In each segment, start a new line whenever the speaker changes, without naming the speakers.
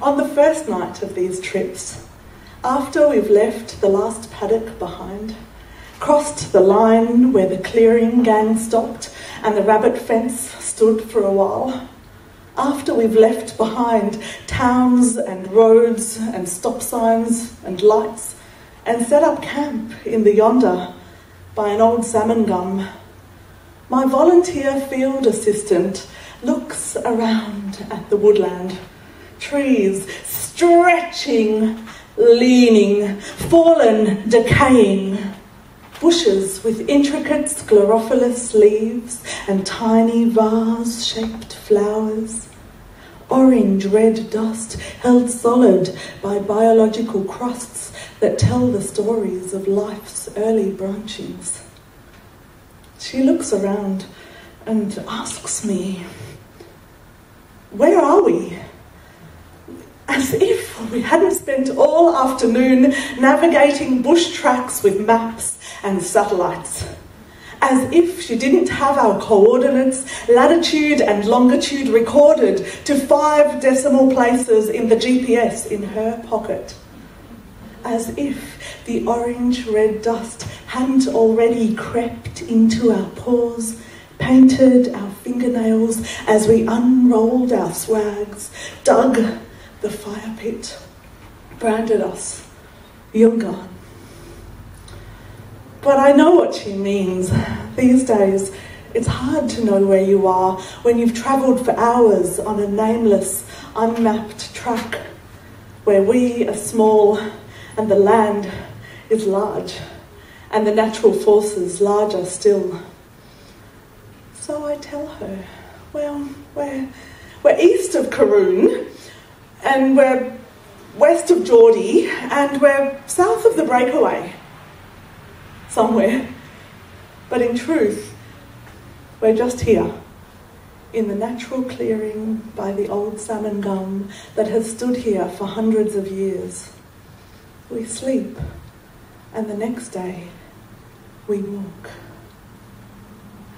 On the first night of these trips, after we've left the last paddock behind, crossed the line where the clearing gang stopped and the rabbit fence stood for a while, after we've left behind towns and roads and stop signs and lights and set up camp in the yonder by an old salmon gum, my volunteer field assistant looks around at the woodland, trees stretching, leaning, fallen, decaying, bushes with intricate sclerophilous leaves and tiny vase-shaped flowers, orange-red dust held solid by biological crusts that tell the stories of life's early branchings. She looks around and asks me, "Where are we?" As if we hadn't spent all afternoon navigating bush tracks with maps and satellites. As if she didn't have our coordinates, latitude and longitude recorded to 5 decimal places in the GPS in her pocket. As if the orange-red dust hadn't already crept into our pores, painted our fingernails as we unrolled our swags, dug the fire pit, branded us, "You're gone." But I know what she means. These days, it's hard to know where you are when you've travelled for hours on a nameless, unmapped track where we are small and the land is large and the natural forces larger still. So I tell her, well, we're east of Keren, and we're west of Geordie, and we're south of the breakaway. Somewhere. But in truth, we're just here, in the natural clearing by the old salmon gum that has stood here for hundreds of years. We sleep, and the next day, we walk.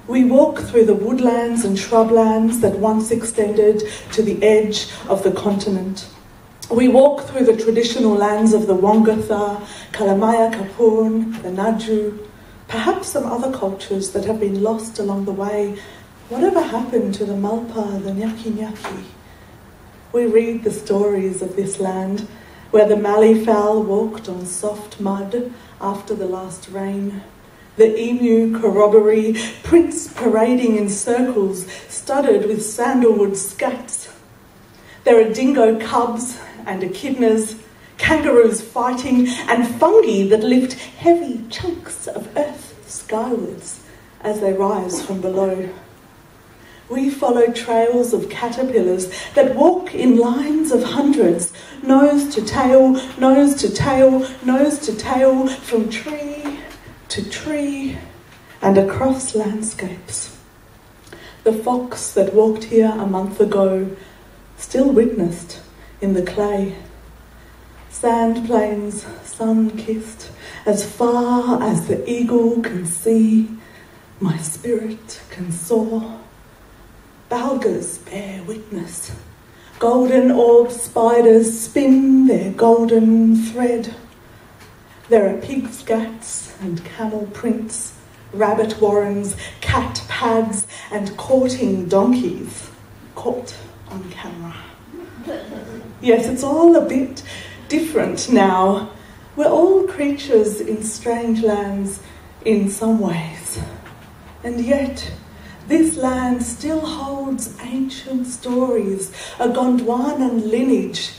We walk through the woodlands and shrublands that once extended to the edge of the continent. We walk through the traditional lands of the Wongatha, Kalamaya Kapurn, the Naju, perhaps some other cultures that have been lost along the way. Whatever happened to the Malpa, the Nyaki Nyaki? We read the stories of this land, where the malleefowl walked on soft mud after the last rain, the emu corroboree, prints parading in circles studded with sandalwood scats. There are dingo cubs and echidnas, kangaroos fighting, and fungi that lift heavy chunks of earth skywards as they rise from below. We follow trails of caterpillars that walk in lines of hundreds, nose to tail, nose to tail, nose to tail, from tree to tree and across landscapes. The fox that walked here a month ago, still witnessed in the clay. Sand plains, sun-kissed, as far as the eagle can see, my spirit can soar. Balgas bear witness. Golden orb spiders spin their golden thread. There are pig scats and camel prints, rabbit warrens, cat pads, and courting donkeys caught on camera. Yes, it's all a bit different now. We're all creatures in strange lands in some ways. And yet, this land still holds ancient stories, a Gondwanan lineage,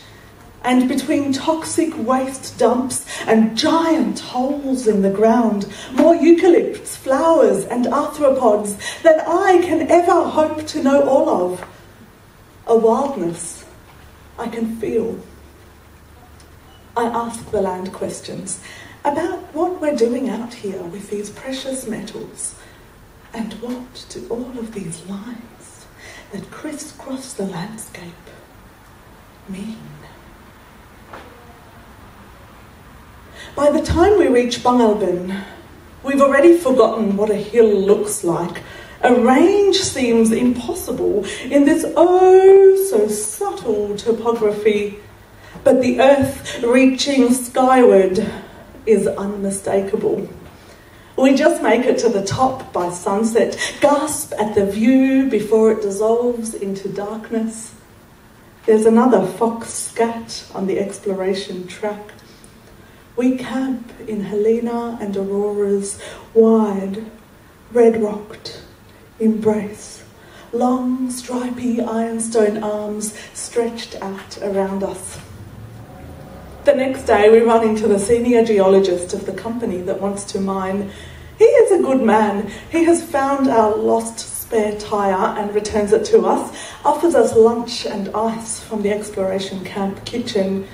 and between toxic waste dumps and giant holes in the ground, more eucalypts, flowers and arthropods than I can ever hope to know all of. A wildness I can feel. I ask the land questions about what we're doing out here with these precious metals, and what do all of these lines that crisscross the landscape mean? By the time we reach Bungalbin, we've already forgotten what a hill looks like, A range seems impossible in this oh so subtle topography, but the earth reaching skyward is unmistakable. We just make it to the top by sunset, gasp at the view before it dissolves into darkness. There's another fox scat on the exploration track. We camp in Helena and Aurora's wide, red-rocked embrace, long, stripy ironstone arms stretched out around us. The next day we run into the senior geologist of the company that wants to mine. He is a good man. He has found our lost spare tyre and returns it to us, offers us lunch and ice from the exploration camp kitchen,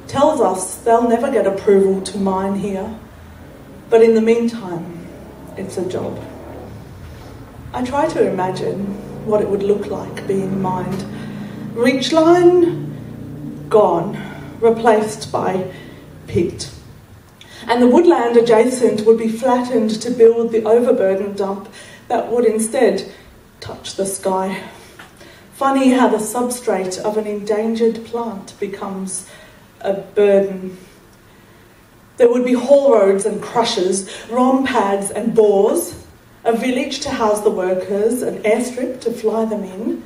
tells us they'll never get approval to mine here. But in the meantime, it's a job. I try to imagine what it would look like being mined. Ridge line, gone. Replaced by pit. And the woodland adjacent would be flattened to build the overburden dump that would instead touch the sky. Funny how the substrate of an endangered plant becomes a burden. There would be haul roads and crushers, ROM pads and bores, a village to house the workers, an airstrip to fly them in.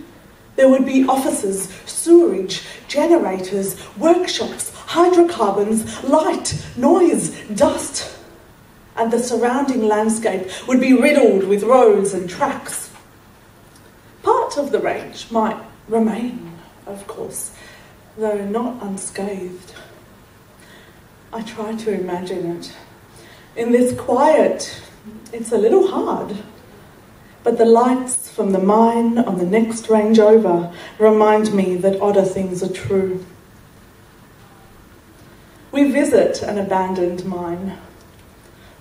There would be offices, sewerage, generators, workshops, hydrocarbons, light, noise, dust. And the surrounding landscape would be riddled with roads and tracks. Part of the range might remain, of course, though not unscathed. I try to imagine it. In this quiet, it's a little hard. But the lights from the mine on the next range over remind me that odder things are true. We visit an abandoned mine.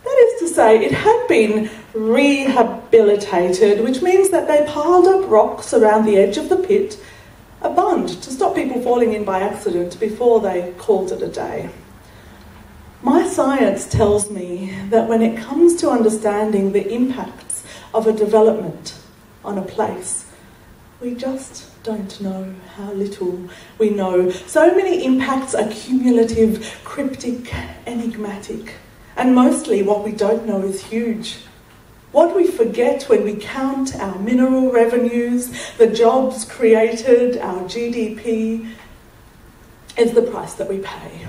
That is to say, it had been rehabilitated, which means that they piled up rocks around the edge of the pit, a bund to stop people falling in by accident before they called it a day. My science tells me that when it comes to understanding the impacts of a development on a place, we just don't know how little we know. So many impacts are cumulative, cryptic, enigmatic, and mostly what we don't know is huge. What we forget when we count our mineral revenues, the jobs created, our GDP, is the price that we pay.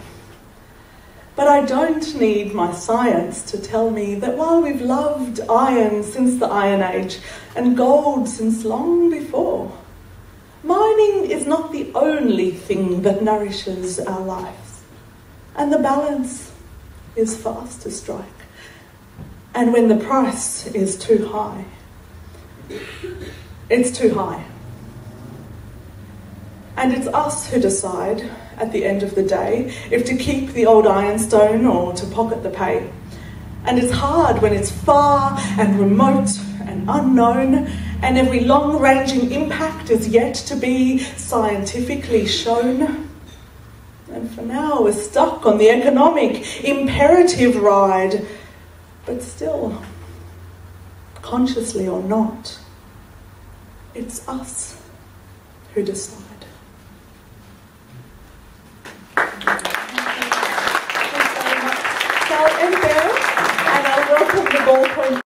But I don't need my science to tell me that while we've loved iron since the Iron Age and gold since long before, mining is not the only thing that nourishes our lives. And the balance is fast to strike. And when the price is too high, it's too high. And it's us who decide, at the end of the day, if to keep the old ironstone or to pocket the pay. And it's hard when it's far and remote and unknown, and every long-ranging impact is yet to be scientifically shown. And for now, we're stuck on the economic imperative ride. But still, consciously or not, it's us who decide. So I'll end there, and I'll welcome the ballpoint